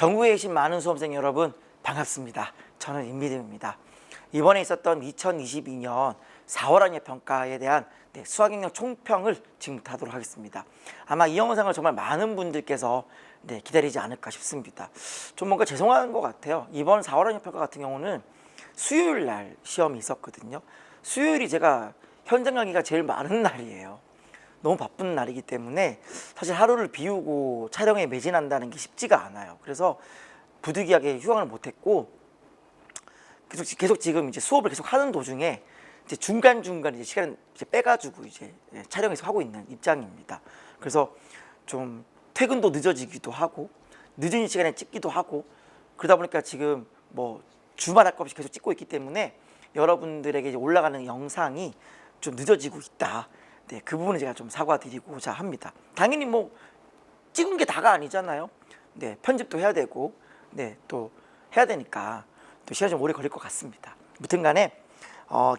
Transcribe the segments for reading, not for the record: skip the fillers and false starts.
전국에 계신 많은 수험생 여러분 반갑습니다. 저는 임미듬입니다. 이번에 있었던 2022년 4월 학년 평가에 대한 수학영역 총평을 지금부터 하도록 하겠습니다. 아마 이 영상을 정말 많은 분들께서 기다리지 않을까 싶습니다. 좀 뭔가 죄송한 것 같아요. 이번 4월 학년 평가 같은 경우는 수요일 날 시험이 있었거든요. 수요일이 제가 현장 강의가 제일 많은 날이에요. 너무 바쁜 날이기 때문에 사실 하루를 비우고 촬영에 매진한다는 게 쉽지가 않아요. 그래서 부득이하게 휴강을 못했고 계속 지금 이제 수업을 계속 하는 도중에 이제 중간중간 이제 시간 이제 빼가지고 이제 촬영해서 하고 있는 입장입니다. 그래서 좀 퇴근도 늦어지기도 하고 늦은 시간에 찍기도 하고 그러다 보니까 지금 뭐 주말 할 것 없이 계속 찍고 있기 때문에 여러분들에게 이제 올라가는 영상이 좀 늦어지고 있다. 그 부분은 제가 좀 사과드리고자 합니다. 당연히 뭐 찍은 게 다가 아니잖아요. 편집도 해야 되고 또 해야 되니까 또 시간이 좀 오래 걸릴 것 같습니다. 무튼 간에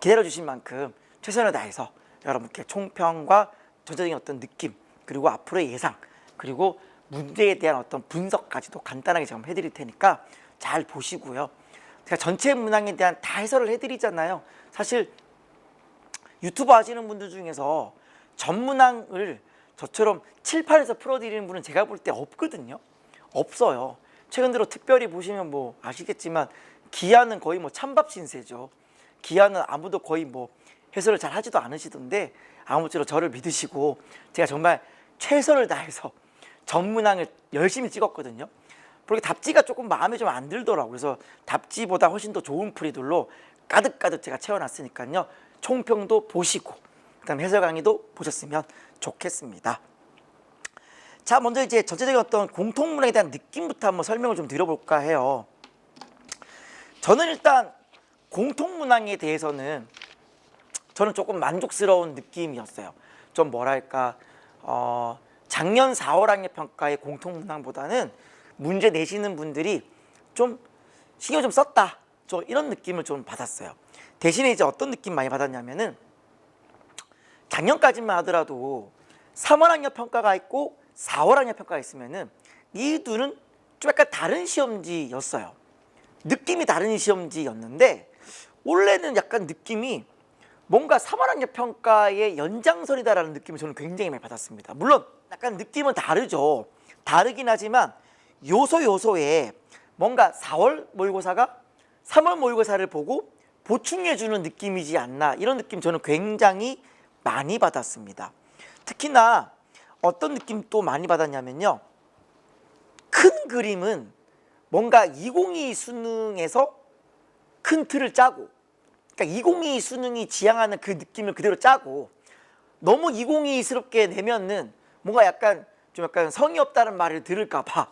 기다려 주신 만큼 최선을 다해서 여러분께 총평과 전체적인 어떤 느낌 그리고 앞으로의 예상 그리고 문제에 대한 어떤 분석까지도 간단하게 좀 해드릴 테니까 잘 보시고요. 제가 전체 문항에 대한 다 해설을 해드리잖아요. 사실 유튜브 하시는 분들 중에서 전 문항을 저처럼 칠판에서 풀어드리는 분은 제가 볼 때 없거든요. 없어요. 최근 들어 특별히 보시면 뭐 아시겠지만 기아는 거의 뭐 찬밥 신세죠. 기아는 아무도 거의 뭐 해설을 잘 하지도 않으시던데 아무쪼록 저를 믿으시고 제가 정말 최선을 다해서 전 문항을 열심히 찍었거든요. 그렇게 답지가 조금 마음에 좀 안 들더라고요. 그래서 답지보다 훨씬 더 좋은 풀이들로 가득가득 제가 채워놨으니까요. 총평도 보시고 그다음에 해설 강의도 보셨으면 좋겠습니다. 자, 먼저 이제 전체적인 어떤 공통문항에 대한 느낌부터 한번 설명을 좀 드려볼까 해요. 저는 일단 공통문항에 대해서는 저는 조금 만족스러운 느낌이었어요. 좀 뭐랄까 작년 4월 학년 평가의 공통문항보다는 문제 내시는 분들이 좀 신경 좀 썼다. 좀 이런 느낌을 좀 받았어요. 대신에 이제 어떤 느낌 많이 받았냐면은 작년까지만 하더라도 3월 학년 평가가 있고 4월 학년 평가가 있으면은 이 둘은 좀 약간 다른 시험지였어요. 느낌이 다른 시험지였는데 올해는 약간 느낌이 뭔가 3월 학년 평가의 연장선이다라는 느낌을 저는 굉장히 많이 받았습니다. 물론 약간 느낌은 다르죠. 다르긴 하지만 요소에 뭔가 4월 모의고사가 3월 모의고사를 보고 보충해주는 느낌이지 않나 이런 느낌 저는 굉장히 많이 받았습니다. 특히나 어떤 느낌 또 많이 받았냐면요. 큰 그림은 뭔가 2022 수능에서 큰 틀을 짜고 그러니까 2022 수능이 지향하는 그 느낌을 그대로 짜고 너무 2022스럽게 내면은 뭔가 약간 성의 없다는 말을 들을까 봐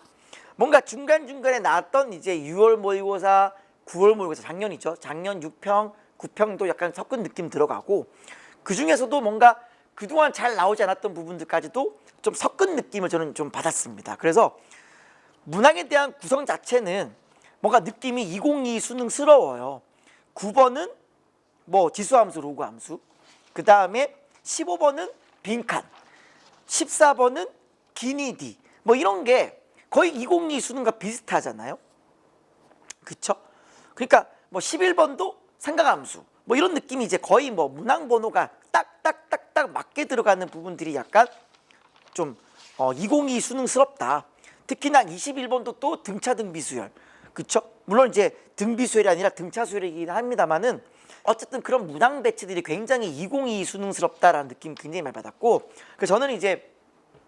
뭔가 중간중간에 나왔던 이제 6월 모의고사 9월 모의고사 작년이죠. 작년 6평, 9평도 약간 섞은 느낌 들어가고 그 중에서도 뭔가 그동안 잘 나오지 않았던 부분들까지도 좀 섞은 느낌을 저는 좀 받았습니다. 그래서 문항에 대한 구성 자체는 뭔가 느낌이 2022 수능스러워요. 9번은 뭐 지수함수, 로그함수 그 다음에 15번은 빈칸 14번은 기니디 뭐 이런 게 거의 2022 수능과 비슷하잖아요. 그쵸? 그러니까 뭐 11번도 삼각함수 뭐 이런 느낌이 이제 거의 뭐 문항 번호가 딱딱딱딱 맞게 들어가는 부분들이 약간 좀 2022 수능스럽다. 특히나 21번도 또 등차 등비수열. 그쵸? 물론 이제 등비수열이 아니라 등차 수열이긴 합니다만은 어쨌든 그런 문항 배치들이 굉장히 2022 수능스럽다라는 느낌 굉장히 많이 받았고 그래서 저는 이제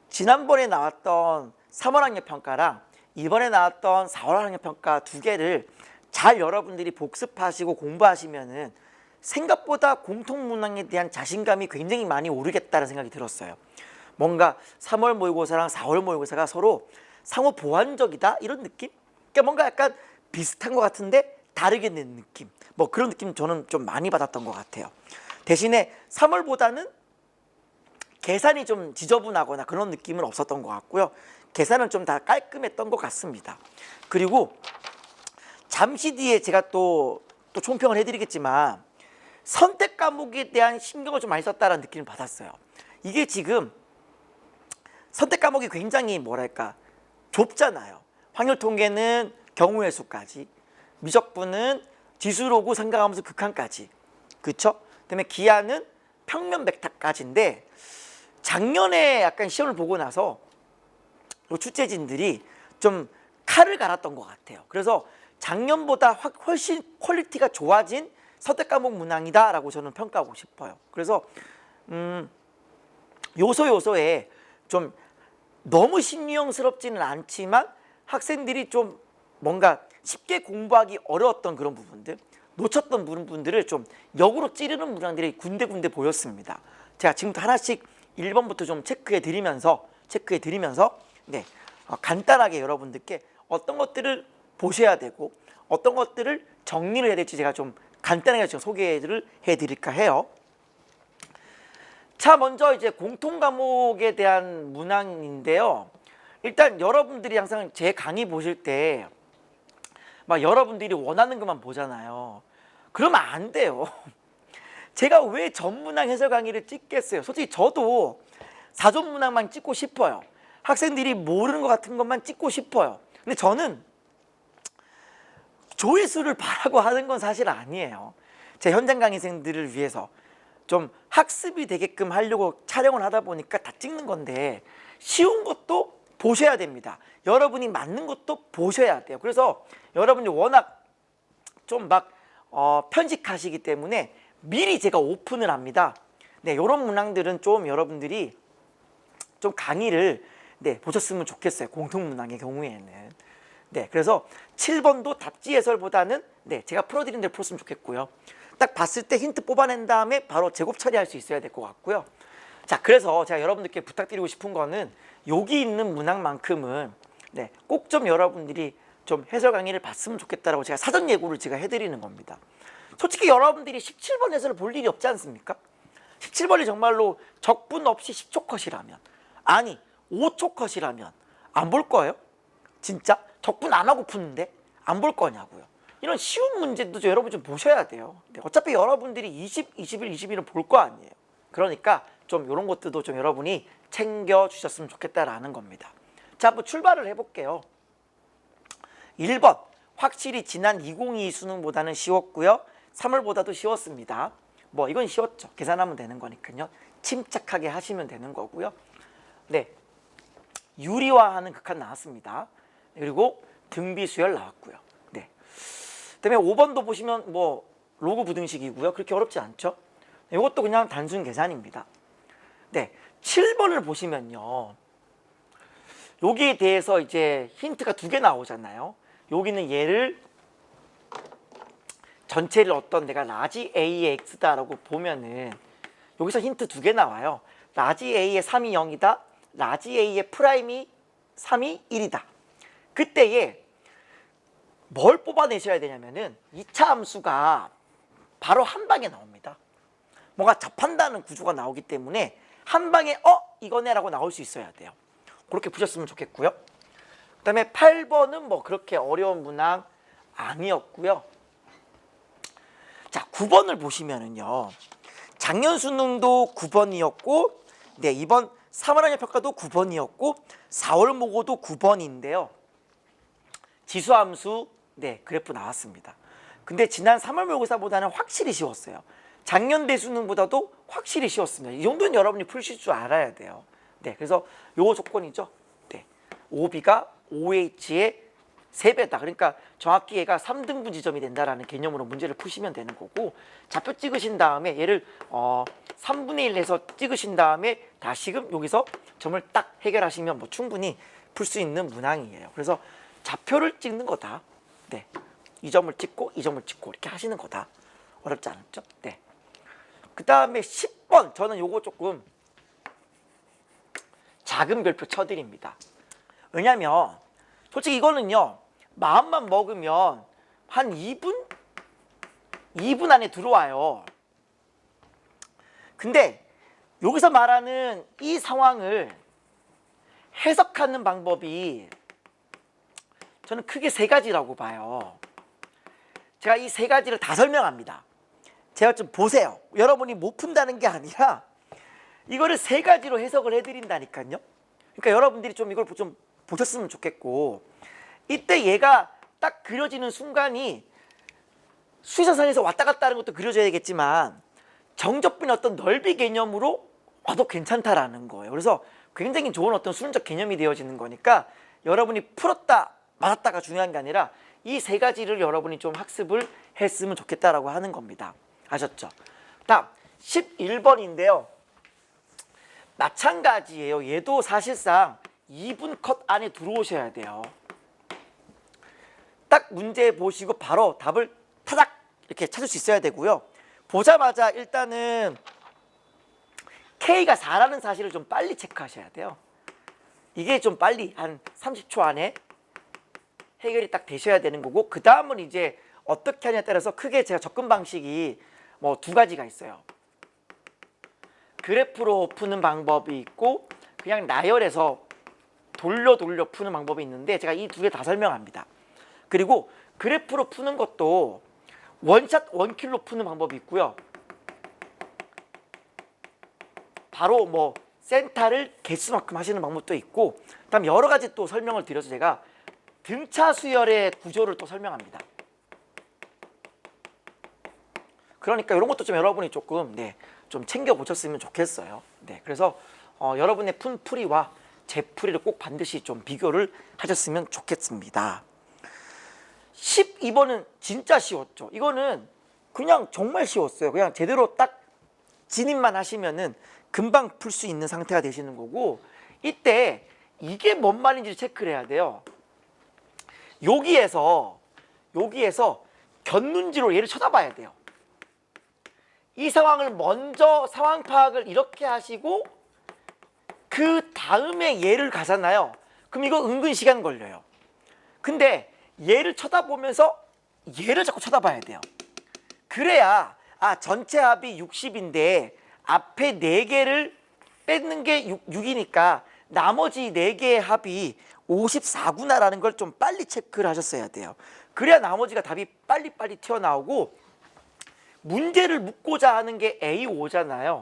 지난번에 나왔던 3월 학년 평가랑 이번에 나왔던 4월 학년 평가 두 개를 잘 여러분들이 복습하시고 공부하시면은 생각보다 공통문항에 대한 자신감이 굉장히 많이 오르겠다는 생각이 들었어요. 뭔가 3월 모의고사랑 4월 모의고사가 서로 상호 보완적이다 이런 느낌? 그러니까 뭔가 약간 비슷한 것 같은데 다르게 낸 느낌 뭐 그런 느낌 저는 좀 많이 받았던 것 같아요. 대신에 3월보다는 계산이 좀 지저분하거나 그런 느낌은 없었던 것 같고요. 계산은 좀 다 깔끔했던 것 같습니다. 그리고 잠시 뒤에 제가 또 총평을 해드리겠지만 선택 과목에 대한 신경을 좀 많이 썼다는 느낌을 받았어요. 이게 지금 선택 과목이 굉장히 뭐랄까 좁잖아요. 확률 통계는 경우의 수까지, 미적분은 지수로고 생각하면서 극한까지, 그쵸? 그다음에 기하는 평면 벡터까지인데 작년에 약간 시험을 보고 나서 출제진들이 좀 칼을 갈았던 것 같아요. 그래서 작년보다 훨씬 퀄리티가 좋아진 선택 과목 문항이다라고 저는 평가하고 싶어요. 그래서 요소요소에 좀 너무 신유형스럽지는 않지만 학생들이 좀 뭔가 쉽게 공부하기 어려웠던 그런 부분들, 놓쳤던 부분들을 좀 역으로 찌르는 문항들이 군데군데 보였습니다. 제가 지금부터 하나씩 1번부터 좀 체크해 드리면서 네, 간단하게 여러분들께 어떤 것들을 보셔야 되고 어떤 것들을 정리를 해야 될지 제가 좀 간단하게 좀 소개를 해드릴까 해요. 자, 먼저 이제 공통 과목에 대한 문항인데요. 일단 여러분들이 항상 제 강의 보실 때 막 여러분들이 원하는 것만 보잖아요. 그러면 안 돼요. 제가 왜 전문항 해설 강의를 찍겠어요? 솔직히 저도 사전 문항만 찍고 싶어요. 학생들이 모르는 것 같은 것만 찍고 싶어요. 근데 저는 조회수를 바라고 하는 건 사실 아니에요. 제 현장 강의생들을 위해서 좀 학습이 되게끔 하려고 촬영을 하다 보니까 다 찍는 건데 쉬운 것도 보셔야 됩니다. 여러분이 맞는 것도 보셔야 돼요. 그래서 여러분이 워낙 좀 막 편식하시기 때문에 미리 제가 오픈을 합니다. 네, 이런 문항들은 좀 여러분들이 좀 강의를 보셨으면 좋겠어요. 공통 문항의 경우에는. 네, 그래서 7번도 답지 해설보다는 제가 풀어드린 대로 풀었으면 좋겠고요. 딱 봤을 때 힌트 뽑아낸 다음에 바로 제곱 처리할 수 있어야 될 것 같고요. 자, 그래서 제가 여러분들께 부탁드리고 싶은 거는 여기 있는 문항만큼은 꼭 좀 여러분들이 좀 해설 강의를 봤으면 좋겠다라고 제가 사전 예고를 제가 해드리는 겁니다. 솔직히 여러분들이 17번 해설을 볼 일이 없지 않습니까? 17번이 정말로 적분 없이 10초 컷이라면, 아니 5초 컷이라면 안 볼 거예요? 진짜? 적분 안 하고 푸는데 안 볼 거냐고요. 이런 쉬운 문제도 여러분 좀 보셔야 돼요. 어차피 여러분들이 20, 21, 22는 볼 거 아니에요. 그러니까 좀 이런 것들도 좀 여러분이 챙겨 주셨으면 좋겠다라는 겁니다. 자, 한번 출발을 해볼게요. 1번, 확실히 지난 2022 수능보다는 쉬웠고요. 3월보다도 쉬웠습니다. 뭐 이건 쉬웠죠. 계산하면 되는 거니까요. 침착하게 하시면 되는 거고요. 네, 유리화하는 극한 나왔습니다. 그리고 등비수열 나왔고요. 네. 그다음에 5번도 보시면 뭐 로그 부등식이고요. 그렇게 어렵지 않죠. 이것도 그냥 단순 계산입니다. 네, 7번을 보시면요. 여기에 대해서 이제 힌트가 2개 나오잖아요. 여기는 얘를 전체를 어떤 내가 라지 A의 X다라고 보면은 여기서 힌트 2개 나와요. 라지 A의 3이 0이다. 라지 A의 프라임이 3이 1이다. 그때에 뭘 뽑아내셔야 되냐면은 2차 함수가 바로 한 방에 나옵니다. 뭔가 접한다는 구조가 나오기 때문에 한 방에 이거네 라고 나올 수 있어야 돼요. 그렇게 보셨으면 좋겠고요. 그 다음에 8번은 뭐 그렇게 어려운 문항 아니었고요. 자, 9번을 보시면은요. 작년 수능도 9번이었고 이번 3월학년 평가도 9번이었고 4월 모고도 9번인데요. 지수함수 그래프 나왔습니다. 근데 지난 3월 모의고사보다는 확실히 쉬웠어요. 작년 대수능보다도 확실히 쉬웠습니다. 이 정도는 여러분이 풀실 줄 알아야 돼요. 그래서 요거 조건이죠. OB가 OH의 3배다. 그러니까 정확히 얘가 3등분 지점이 된다라는 개념으로 문제를 푸시면 되는 거고, 좌표 찍으신 다음에 얘를 3분의 1 해서 찍으신 다음에 다시금 여기서 점을 딱 해결하시면 뭐 충분히 풀 수 있는 문항이에요. 그래서 좌표를 찍는 거다. 이 점을 찍고 이 점을 찍고 이렇게 하시는 거다. 어렵지 않았죠? 그 다음에 10번 저는 요거 조금 작은 별표 쳐드립니다. 왜냐면 솔직히 이거는요 마음만 먹으면 한 2분 안에 들어와요. 근데 여기서 말하는 이 상황을 해석하는 방법이 저는 크게 3가지라고 봐요. 제가 이 3가지를 다 설명합니다. 제가 좀 보세요. 여러분이 못 푼다는 게 아니라 이거를 3가지로 해석을 해드린다니까요. 그러니까 여러분들이 좀 이걸 좀 보셨으면 좋겠고, 이때 얘가 딱 그려지는 순간이 수의사선에서 왔다 갔다 하는 것도 그려져야 되겠지만 정적분의 어떤 넓이 개념으로 와도 괜찮다라는 거예요. 그래서 굉장히 좋은 어떤 수능적 개념이 되어지는 거니까 여러분이 풀었다 맞았다가 중요한 게 아니라 이 세 가지를 여러분이 좀 학습을 했으면 좋겠다라고 하는 겁니다. 아셨죠? 다음 11번인데요. 마찬가지예요. 얘도 사실상 2분 컷 안에 들어오셔야 돼요. 딱 문제 보시고 바로 답을 타닥 이렇게 찾을 수 있어야 되고요. 보자마자 일단은 K가 4라는 사실을 좀 빨리 체크하셔야 돼요. 이게 좀 빨리 한 30초 안에 해결이 딱 되셔야 되는 거고, 그 다음은 이제 어떻게 하냐에 따라서 크게 제가 접근 방식이 뭐 두 가지가 있어요. 그래프로 푸는 방법이 있고 그냥 나열해서 돌려 푸는 방법이 있는데 제가 이 두 개 다 설명합니다. 그리고 그래프로 푸는 것도 원샷 원킬로 푸는 방법이 있고요. 바로 뭐 센터를 개수만큼 하시는 방법도 있고, 그다음 여러 가지 또 설명을 드려서 제가 등차 수열의 구조를 또 설명합니다. 그러니까 이런 것도 좀 여러분이 조금 좀 챙겨 보셨으면 좋겠어요. 그래서 여러분의 푼 풀이와 제 풀이를 꼭 반드시 좀 비교를 하셨으면 좋겠습니다. 12번은 진짜 쉬웠죠. 이거는 그냥 정말 쉬웠어요. 그냥 제대로 딱 진입만 하시면은 금방 풀 수 있는 상태가 되시는 거고, 이때 이게 뭔 말인지 체크를 해야 돼요. 여기에서 곁눈질로 얘를 쳐다봐야 돼요. 이 상황을 먼저 상황 파악을 이렇게 하시고 그 다음에 얘를 가잖아요. 그럼 이거 은근 시간 걸려요. 근데 얘를 쳐다보면서 얘를 자꾸 쳐다봐야 돼요. 그래야 전체 합이 60인데 앞에 4개를 뺏는 게 6이니까 나머지 4개의 합이 54구나라는 걸 좀 빨리 체크를 하셨어야 돼요. 그래야 나머지가 답이 빨리빨리 튀어나오고, 문제를 묻고자 하는 게 A5잖아요.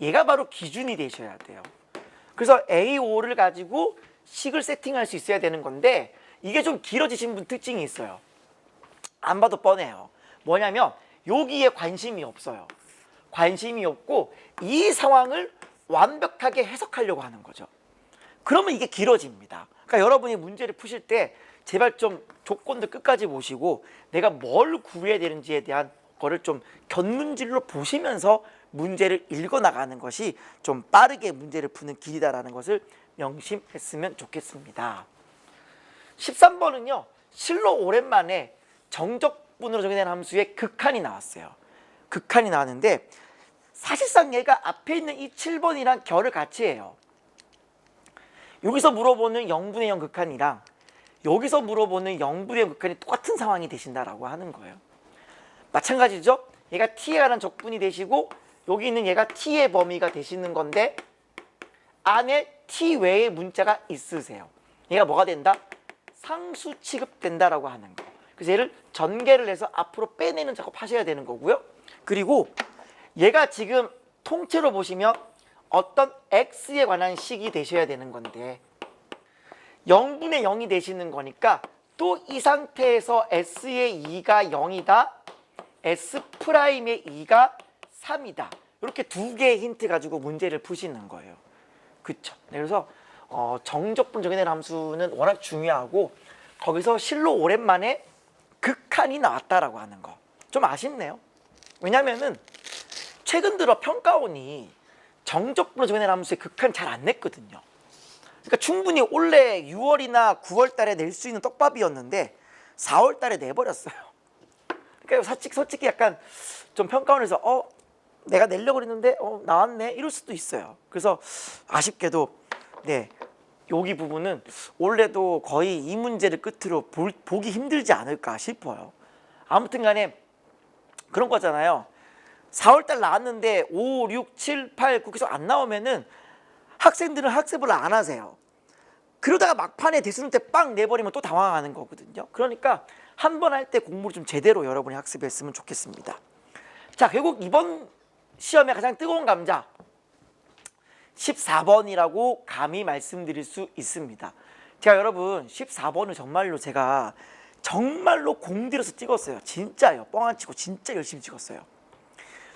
얘가 바로 기준이 되셔야 돼요. 그래서 A5를 가지고 식을 세팅할 수 있어야 되는 건데, 이게 좀 길어지신 분 특징이 있어요. 안 봐도 뻔해요. 뭐냐면 여기에 관심이 없어요. 관심이 없고 이 상황을 완벽하게 해석하려고 하는 거죠. 그러면 이게 길어집니다. 그러니까 여러분이 문제를 푸실 때 제발 좀 조건들 끝까지 보시고 내가 뭘 구해야 되는지에 대한 거를 좀 곁눈질로 보시면서 문제를 읽어나가는 것이 좀 빠르게 문제를 푸는 길이다라는 것을 명심했으면 좋겠습니다. 13번은요. 실로 오랜만에 정적분으로 정의된 함수의 극한이 나왔어요. 극한이 나왔는데 사실상 얘가 앞에 있는 이 7번이랑 결을 같이 해요. 여기서 물어보는 0분의 0 극한이랑 여기서 물어보는 0분의 0 극한이 똑같은 상황이 되신다라고 하는 거예요. 마찬가지죠. 얘가 t에 관한 적분이 되시고 여기 있는 얘가 t의 범위가 되시는 건데 안에 t 외의 문자가 있으세요. 얘가 뭐가 된다? 상수 취급된다라고 하는 거. 그래서 얘를 전개를 해서 앞으로 빼내는 작업 하셔야 되는 거고요. 그리고 얘가 지금 통째로 보시면 어떤 x에 관한 식이 되셔야 되는 건데 0분의 0이 되시는 거니까 또 이 상태에서 s의 2가 0이다, s'의 2가 3이다. 이렇게 두 개의 힌트 가지고 문제를 푸시는 거예요. 그쵸? 그래서 정적분 정의된 함수는 워낙 중요하고 거기서 실로 오랜만에 극한이 나왔다라고 하는 거. 좀 아쉽네요. 왜냐면은 최근 들어 평가원이 정적분으로 정의된 함수의 극한 잘 안 냈거든요. 그러니까 충분히 올해 6월이나 9월 달에 낼 수 있는 떡밥이었는데 4월 달에 내버렸어요. 그러니까 솔직히 약간 좀 평가원에서 내가 내려고 그랬는데 나왔네 이럴 수도 있어요. 그래서 아쉽게도 여기 부분은 올해도 거의 이 문제를 끝으로 보기 힘들지 않을까 싶어요. 아무튼 간에 그런 거잖아요. 4월달 나왔는데 5, 6, 7, 8, 9 계속 안 나오면은 학생들은 학습을 안 하세요. 그러다가 막판에 대수능 때 빵 내버리면 또 당황하는 거거든요. 그러니까 한 번 할 때 공부를 좀 제대로 여러분이 학습했으면 좋겠습니다. 자, 결국 이번 시험의 가장 뜨거운 감자 14번이라고 감히 말씀드릴 수 있습니다. 제가 여러분 14번을 정말로 공들여서 찍었어요. 진짜요. 뻥 안 치고 진짜 열심히 찍었어요.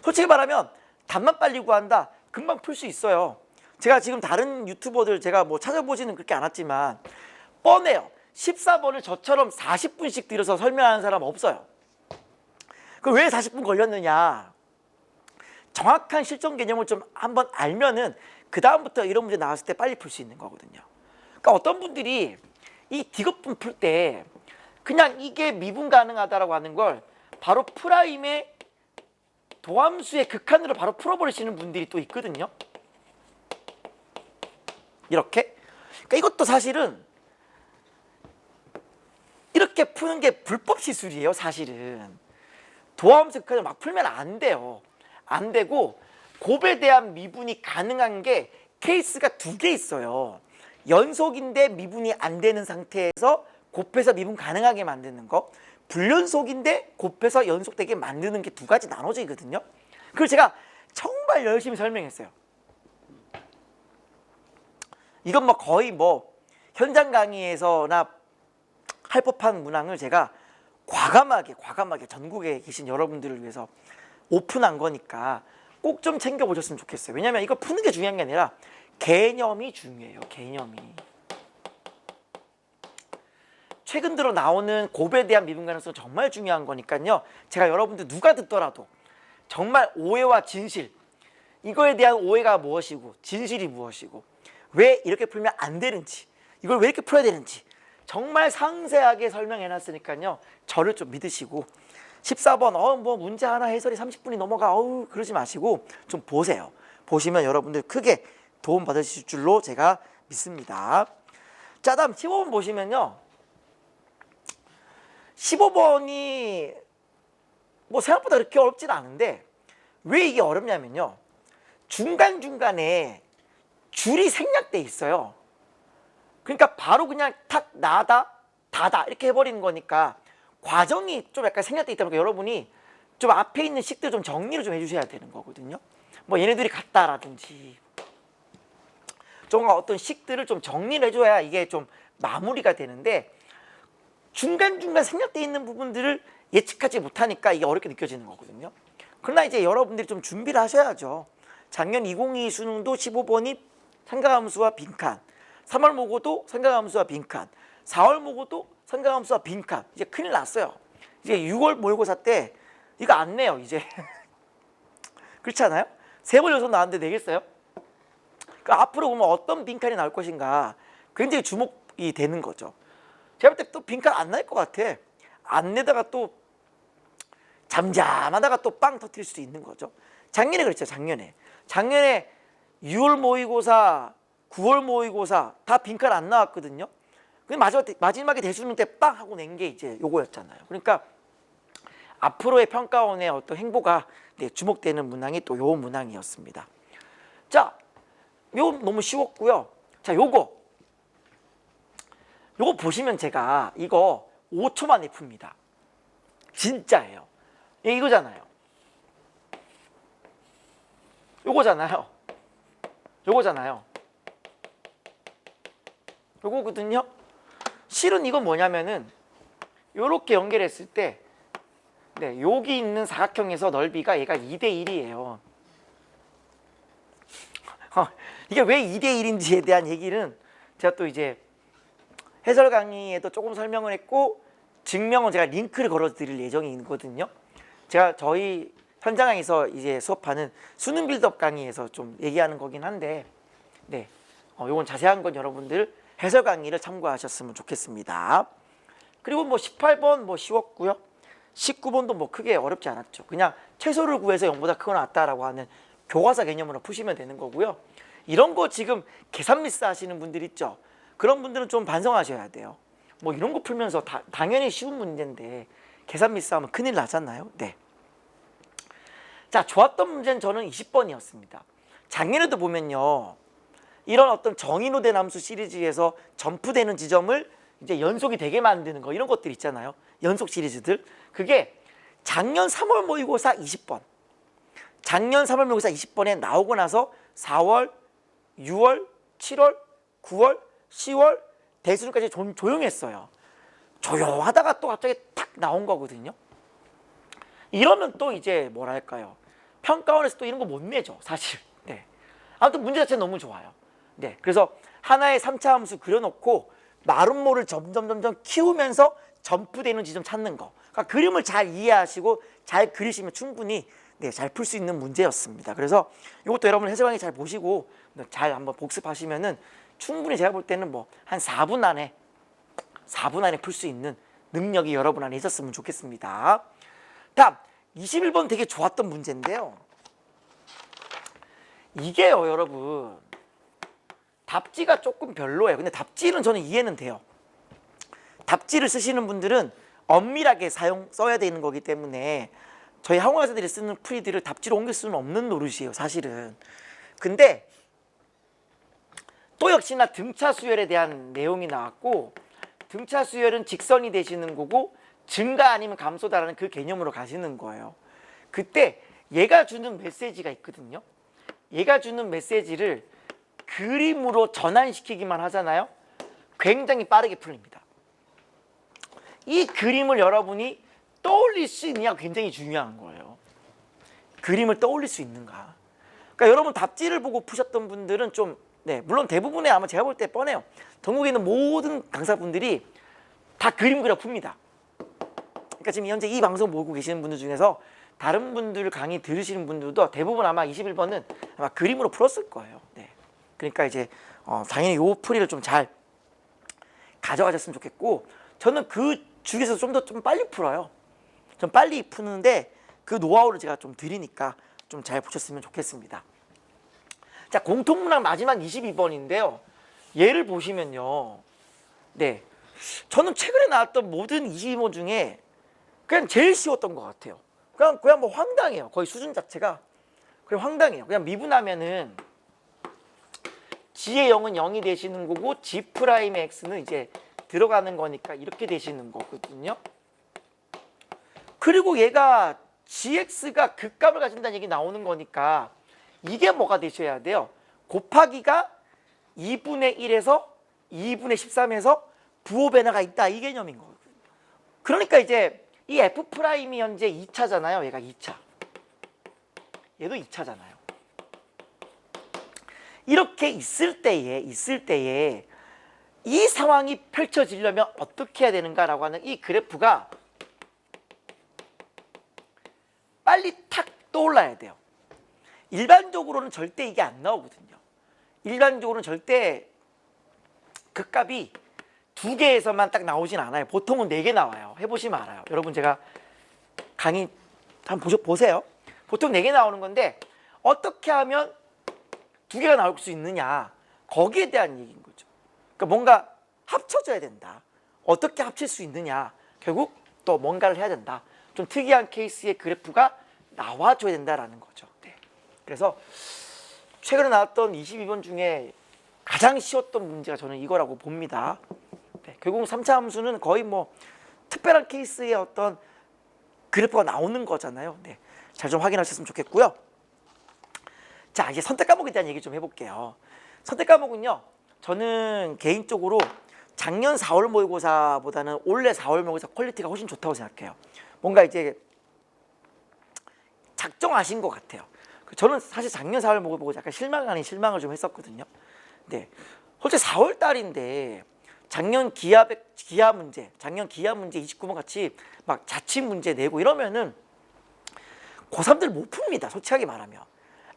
솔직히 말하면 답만 빨리 구한다. 금방 풀 수 있어요. 제가 지금 다른 유튜버들 제가 뭐 찾아보지는 그렇게 않았지만 뻔해요. 14번을 저처럼 40분씩 들여서 설명하는 사람 없어요. 그럼 왜 40분 걸렸느냐? 정확한 실전 개념을 좀 한번 알면은 그 다음부터 이런 문제 나왔을 때 빨리 풀 수 있는 거거든요. 그러니까 어떤 분들이 이 디귿분 풀 때 그냥 이게 미분 가능하다라고 하는 걸 바로 프라임의 도함수의 극한으로 바로 풀어버리시는 분들이 또 있거든요. 이렇게. 그러니까 이것도 사실은 이렇게 푸는 게 불법 시술이에요. 사실은 도함수 극한을 막 풀면 안 돼요. 안 되고 곱에 대한 미분이 가능한 게 케이스가 2개 있어요. 연속인데 미분이 안 되는 상태에서 곱해서 미분 가능하게 만드는 거, 불연속인데 곱해서 연속되게 만드는 게 2가지 나눠지거든요. 그걸 제가 정말 열심히 설명했어요. 이건 뭐 거의 뭐 현장 강의에서나 할 법한 문항을 제가 과감하게 전국에 계신 여러분들을 위해서 오픈한 거니까 꼭 좀 챙겨보셨으면 좋겠어요. 왜냐하면 이거 푸는 게 중요한 게 아니라 개념이 중요해요. 개념이. 최근 들어 나오는 곱에 대한 미분 가능성 정말 중요한 거니까요. 제가 여러분들 누가 듣더라도 정말 오해와 진실, 이거에 대한 오해가 무엇이고 진실이 무엇이고 왜 이렇게 풀면 안 되는지, 이걸 왜 이렇게 풀어야 되는지 정말 상세하게 설명해 놨으니까요. 저를 좀 믿으시고 14번 뭐 문제 하나 해설이 30분이 넘어가 그러지 마시고 좀 보세요. 보시면 여러분들 크게 도움 받으실 줄로 제가 믿습니다. 자, 다음 15번 보시면요. 15번이 뭐 생각보다 그렇게 어렵진 않은데 왜 이게 어렵냐면요. 중간중간에 줄이 생략돼 있어요. 그러니까 바로 그냥 탁 나다 다다 이렇게 해버리는 거니까 과정이 좀 약간 생략돼 있다 보니까 여러분이 좀 앞에 있는 식들 좀 정리를 좀 해주셔야 되는 거거든요. 뭐 얘네들이 같다라든지 좀 어떤 식들을 좀 정리를 해줘야 이게 좀 마무리가 되는데 중간중간 생략돼 있는 부분들을 예측하지 못하니까 이게 어렵게 느껴지는 거거든요. 그러나 이제 여러분들이 좀 준비를 하셔야죠. 작년 2022 수능도 15번이 삼각함수와 빈칸, 3월 모고도 삼각함수와 빈칸, 4월 모고도 삼각함수와 빈칸. 이제 큰일 났어요. 이제 6월 모의고사 때 이거 안 내요 이제. 그렇지 않아요? 3번 연속 나왔는데 내겠어요? 그 앞으로 보면 어떤 빈칸이 나올 것인가 굉장히 주목이 되는 거죠. 제가 볼 때 또 빈칸 안 날 것 같아. 안 내다가 또 잠잠하다가 또 빵 터뜨릴 수도 있는 거죠. 작년에 그랬죠. 작년에 6월 모의고사, 9월 모의고사 다 빈칸 안 나왔거든요. 근데 마지막에 대수능 때 빵 하고 낸 게 이제 요거였잖아요. 그러니까 앞으로의 평가원의 어떤 행보가 주목되는 문항이 또 요 문항이었습니다. 자, 요 너무 쉬웠고요. 자, 요거 보시면 제가 이거 5초 만에 풉니다. 진짜예요. 이거잖아요. 요거거든요. 실은 이건 뭐냐면은 요렇게 연결했을 때 여기 있는 사각형에서 넓이가 얘가 2대 1이에요. 이게 왜 2대 1인지에 대한 얘기는 제가 또 이제 해설 강의에도 조금 설명을 했고 증명은 제가 링크를 걸어 드릴 예정이거든요. 제가 저희 현장에서 이제 수업하는 수능 빌드업 강의에서 좀 얘기하는 거긴 한데 요건 자세한 건 여러분들 해설 강의를 참고하셨으면 좋겠습니다. 그리고 뭐 18번 뭐 쉬웠고요. 19번도 뭐 크게 어렵지 않았죠. 그냥 최소를 구해서 0보다 크거나 같다라고 하는 교과서 개념으로 푸시면 되는 거고요. 이런 거 지금 계산 미스 하시는 분들 있죠. 그런 분들은 좀 반성하셔야 돼요. 뭐 이런 거 풀면서 당연히 쉬운 문제인데 계산 미스하면 큰일 나잖아요. 자, 좋았던 문제는 저는 20번이었습니다. 작년에도 보면요. 이런 어떤 정의노된 함수 시리즈에서 점프되는 지점을 이제 연속이 되게 만드는 거 이런 것들 있잖아요. 연속 시리즈들. 그게 작년 3월 모의고사 20번. 작년 3월 모의고사 20번에 나오고 나서 4월, 6월, 7월, 9월, 10월 대수능까지 조용했어요. 조용하다가 또 갑자기 탁 나온 거거든요. 이러면 또 이제 뭐랄까요, 평가원에서 또 이런 거 못 내죠 사실. 네. 아무튼 문제 자체는 너무 좋아요. 네. 그래서 하나의 3차 함수 그려놓고 마름모를 점점 키우면서 점프되는 지점 찾는 거. 그러니까 그림을 잘 이해하시고 잘 그리시면 충분히 네, 잘 풀 수 있는 문제였습니다. 그래서 이것도 여러분 해설강의 잘 보시고 잘 한번 복습하시면은 충분히 제가 볼 때는 뭐 한 4분 안에 풀 수 있는 능력이 여러분 안에 있었으면 좋겠습니다. 다음 21번 되게 좋았던 문제인데요. 이게요 여러분, 답지가 조금 별로예요. 근데 답지는 저는 이해는 돼요. 답지를 쓰시는 분들은 엄밀하게 써야 되는 거기 때문에 저희 학원가사들이 쓰는 풀이들을 답지로 옮길 수는 없는 노릇이에요 사실은. 근데 또 역시나 등차 수열에 대한 내용이 나왔고, 등차 수열은 직선이 되시는 거고 증가 아니면 감소다라는 그 개념으로 가시는 거예요. 그때 얘가 주는 메시지가 있거든요. 얘가 주는 메시지를 그림으로 전환시키기만 하잖아요. 굉장히 빠르게 풀립니다. 이 그림을 여러분이 떠올릴 수 있느냐가 굉장히 중요한 거예요. 그림을 떠올릴 수 있는가. 그러니까 여러분 답지를 보고 푸셨던 분들은 좀, 네, 물론 대부분의 아마 제가 볼 때 뻔해요. 전국에 있는 모든 강사분들이 다 그림 그려 풉니다. 그러니까 지금 현재 이 방송 보고 계시는 분들 중에서 다른 분들 강의 들으시는 분들도 대부분 아마 21번은 아마 그림으로 풀었을 거예요. 네. 그러니까 이제 당연히 요 풀이를 좀 잘 가져가셨으면 좋겠고, 저는 그 중에서 좀 빨리 풀어요. 좀 빨리 푸는데 그 노하우를 제가 좀 드리니까 좀 잘 보셨으면 좋겠습니다. 자, 공통문항 마지막 22번인데요. 얘를 보시면요. 네. 저는 최근에 나왔던 모든 22번 중에 그냥 제일 쉬웠던 것 같아요. 그냥 뭐 황당해요. 거의 수준 자체가 그냥 황당해요. 그냥 미분하면은 g의 0은 0이 되시는 거고 g 프라임의 x는 이제 들어가는 거니까 이렇게 되시는 거거든요. 그리고 얘가 gx가 극값을 가진다는 얘기 나오는 거니까 이게 뭐가 되셔야 돼요? 곱하기가 2분의 1에서 2분의 13에서 부호 변화가 있다, 이 개념인 거거든요. 그러니까 이제 이 f'이 현재 2차잖아요. 얘가 2차. 얘도 2차잖아요. 이렇게 있을 때에 이 상황이 펼쳐지려면 어떻게 해야 되는가라고 하는 이 그래프가 빨리 탁 떠올라야 돼요. 일반적으로는 절대 이게 안 나오거든요. 일반적으로는 절대 극값이 2개에서만 딱 나오진 않아요. 보통은 4개 나와요. 해보시면 알아요. 여러분 제가 강의 한번 보세요. 보통 4개 나오는 건데 어떻게 하면 2개가 나올 수 있느냐, 거기에 대한 얘기인 거죠. 그러니까 뭔가 합쳐져야 된다. 어떻게 합칠 수 있느냐, 결국 또 뭔가를 해야 된다. 좀 특이한 케이스의 그래프가 나와줘야 된다라는 거죠. 네. 그래서 최근에 나왔던 22번 중에 가장 쉬웠던 문제가 저는 이거라고 봅니다. 네. 결국 3차 함수는 거의 뭐 특별한 케이스의 어떤 그래프가 나오는 거잖아요. 네. 잘 좀 확인하셨으면 좋겠고요. 자, 이제 선택 과목에 대한 얘기 좀 해볼게요. 선택 과목은요, 저는 개인적으로 작년 4월 모의고사보다는 올해 4월 모의고사 퀄리티가 훨씬 좋다고 생각해요. 뭔가 이제 작정하신 것 같아요. 저는 사실 작년 4월 모의고사 보고 약간 실망 아닌 실망을 좀 했었거든요. 네, 솔직히 4월 달인데 작년 기하 문제 29번 같이 막 자취 문제 내고 이러면은 고3들 못 풉니다. 솔직하게 말하면.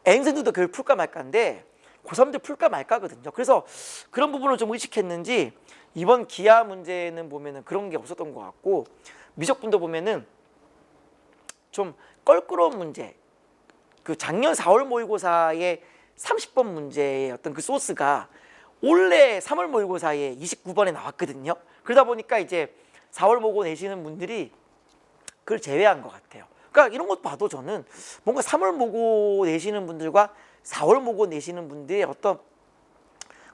N생들도 그걸 풀까 말까인데 고3들 풀까 말까거든요. 그래서 그런 부분을 좀 의식했는지 이번 기하 문제는 보면은 그런 게 없었던 것 같고, 미적분도 보면은 좀 껄끄러운 문제, 그 작년 4월 모의고사의 30번 문제의 어떤 그 소스가 올해 3월 모의고사에 29번에 나왔거든요. 그러다 보니까 이제 4월 모고 내시는 분들이 그걸 제외한 것 같아요. 그러니까 이런 것 봐도 저는 뭔가 3월 모고 내시는 분들과 4월 모고 내시는 분들의 어떤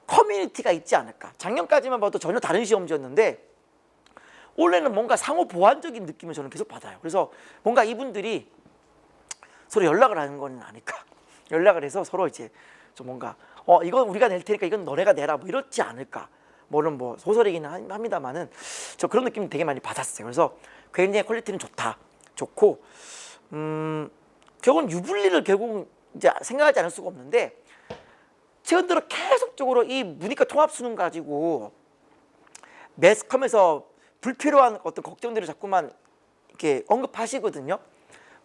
커뮤니티가 있지 않을까. 작년까지만 봐도 전혀 다른 시험지였는데 올해는 뭔가 상호 보완적인 느낌을 저는 계속 받아요. 그래서 뭔가 이분들이 서로 연락을 하는 건 아닐까. 연락을 해서 서로 이제 좀 뭔가 이건 우리가 낼 테니까 이건 너네가 내라 뭐 이렇지 않을까. 물론 뭐 소설이기는 합니다만은 저 그런 느낌 되게 많이 받았어요. 그래서 굉장히 퀄리티는 좋고 결국은 유불리를 결국 이제 생각하지 않을 수가 없는데 최근 들어 계속적으로 이 문이과 통합 수능 가지고 매스컴에서 불필요한 어떤 걱정들을 자꾸만 이렇게 언급하시거든요.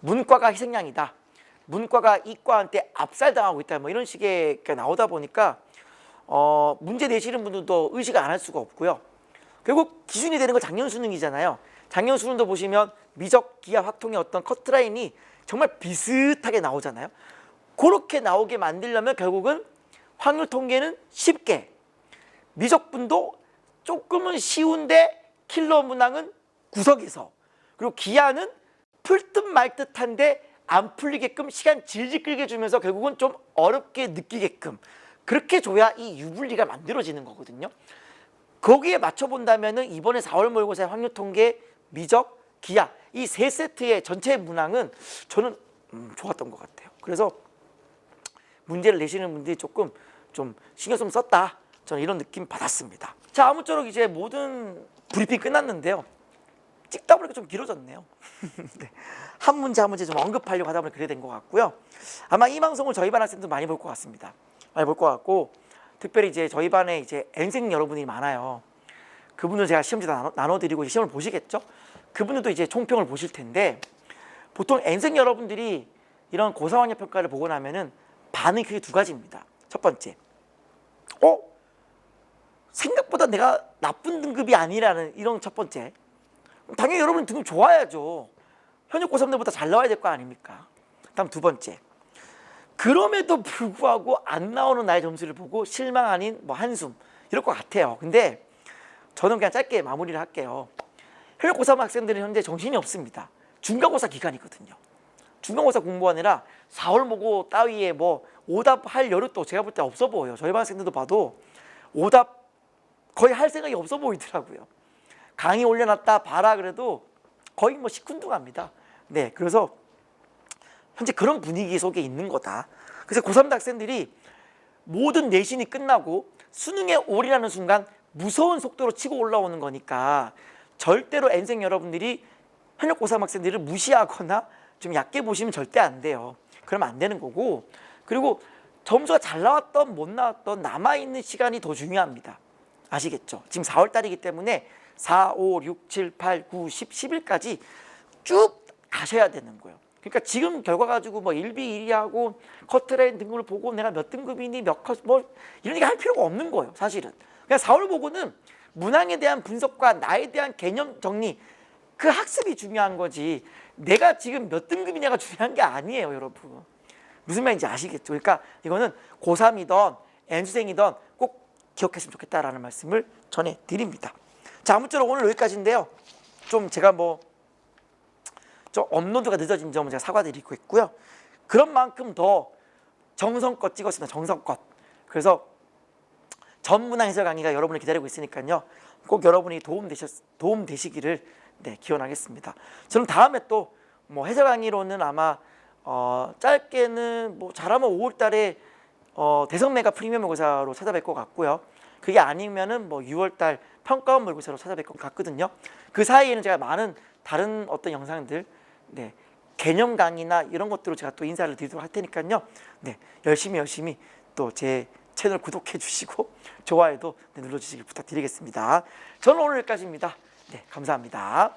문과가 희생양이다. 문과가 이과한테 압살당하고 있다. 뭐 이런 식의 나오다 보니까 문제 내시는 분들도 의식을 안 할 수가 없고요. 결국 기준이 되는 건 작년 수능이잖아요. 작년 수능도 보시면 미적, 기하, 확통의 어떤 커트라인이 정말 비슷하게 나오잖아요. 그렇게 나오게 만들려면 결국은 확률 통계는 쉽게, 미적분도 조금은 쉬운데 킬러 문항은 구석에서, 그리고 기하는 풀듯 말듯한데 안 풀리게끔 시간 질질 끌게 주면서 결국은 좀 어렵게 느끼게끔 그렇게 줘야 이 유불리가 만들어지는 거거든요. 거기에 맞춰본다면은 이번에 4월 모의고사의 확률 통계, 미적, 기하 이 세 세트의 전체 문항은 저는 좋았던 것 같아요. 그래서 문제를 내시는 분들이 조금 좀 신경 좀 썼다, 저는 이런 느낌 받았습니다. 자, 아무쪼록 이제 모든 브리핑 끝났는데요. 찍다 보니까 좀 길어졌네요. 네. 한 문제 한 문제 좀 언급하려고 하다 보니 그래 된 것 같고요. 아마 이 방송을 저희 반 학생들 많이 볼 것 같습니다. 많이 볼 것 같고, 특별히 이제 저희 반에 이제 N생 여러분이 많아요. 그분들 제가 시험지 나눠드리고 시험을 보시겠죠? 그분들도 이제 총평을 보실 텐데, 보통 N생 여러분들이 이런 고3 학력 평가를 보고 나면은 반응이 크게 두 가지입니다. 첫 번째, 생각보다 내가 나쁜 등급이 아니라는 이런 첫 번째. 당연히 여러분 등급 좋아야죠. 현역 고3들보다 잘 나와야 될 거 아닙니까? 다음 두 번째, 그럼에도 불구하고 안 나오는 나의 점수를 보고 실망 아닌 뭐 한숨 이럴 것 같아요. 근데 저는 그냥 짧게 마무리를 할게요. 현역 고3 학생들은 현재 정신이 없습니다. 중간고사 기간이거든요. 중간고사 공부하느라 4월 모고 따위에 뭐 오답할 여력도 제가 볼 때 없어 보여요. 저희 반 학생들도 봐도 오답 거의 할 생각이 없어 보이더라고요. 강의 올려놨다 봐라 그래도 거의 뭐 시큰둥합니다. 네, 그래서 현재 그런 분위기 속에 있는 거다. 그래서 고3 학생들이 모든 내신이 끝나고 수능에 올인하는 순간 무서운 속도로 치고 올라오는 거니까 절대로 N생 여러분들이 현역 고3 학생들을 무시하거나 좀 얕게 보시면 절대 안 돼요. 그러면 안 되는 거고, 그리고 점수가 잘 나왔던 못 나왔던 남아있는 시간이 더 중요합니다. 아시겠죠? 지금 4월 달이기 때문에 4, 5, 6, 7, 8, 9, 10, 11까지 쭉 가셔야 되는 거예요. 그러니까 지금 결과 가지고 뭐 1비 1위하고 커트라인 등급을 보고 내가 몇 등급이니 몇 컷 뭐 이런 얘기 할 필요가 없는 거예요. 사실은 그냥 4월 보고는 문항에 대한 분석과 나에 대한 개념 정리, 그 학습이 중요한 거지 내가 지금 몇 등급이냐가 중요한 게 아니에요. 여러분 무슨 말인지 아시겠죠? 그러니까 이거는 고3이던 N수생이던 꼭 기억했으면 좋겠다라는 말씀을 전해드립니다. 자, 아무쪼록 오늘 여기까지인데요. 좀 제가 좀 업로드가 늦어진 점은 제가 사과드리고 있고요. 그런 만큼 더 정성껏 찍었습니다. 정성껏. 그래서 전문화 해설 강의가 여러분을 기다리고 있으니까요. 꼭 여러분이 도움 되시기를 기원하겠습니다. 저는 다음에 또 뭐 해설 강의로는 아마 짧게는 뭐 잘하면 5월 달에 대성 메가 프리미엄 모의고사로 찾아뵐 것 같고요. 그게 아니면은 뭐 6월 달 평가원 모의고사로 찾아뵐 것 같거든요. 그 사이에는 제가 많은 다른 어떤 영상들, 개념 강의나 이런 것들로 제가 또 인사를 드리도록 할 테니까요. 열심히 또 제 채널 구독해 주시고 좋아요도 눌러주시길 부탁드리겠습니다. 저는 오늘 여기까지입니다. 감사합니다.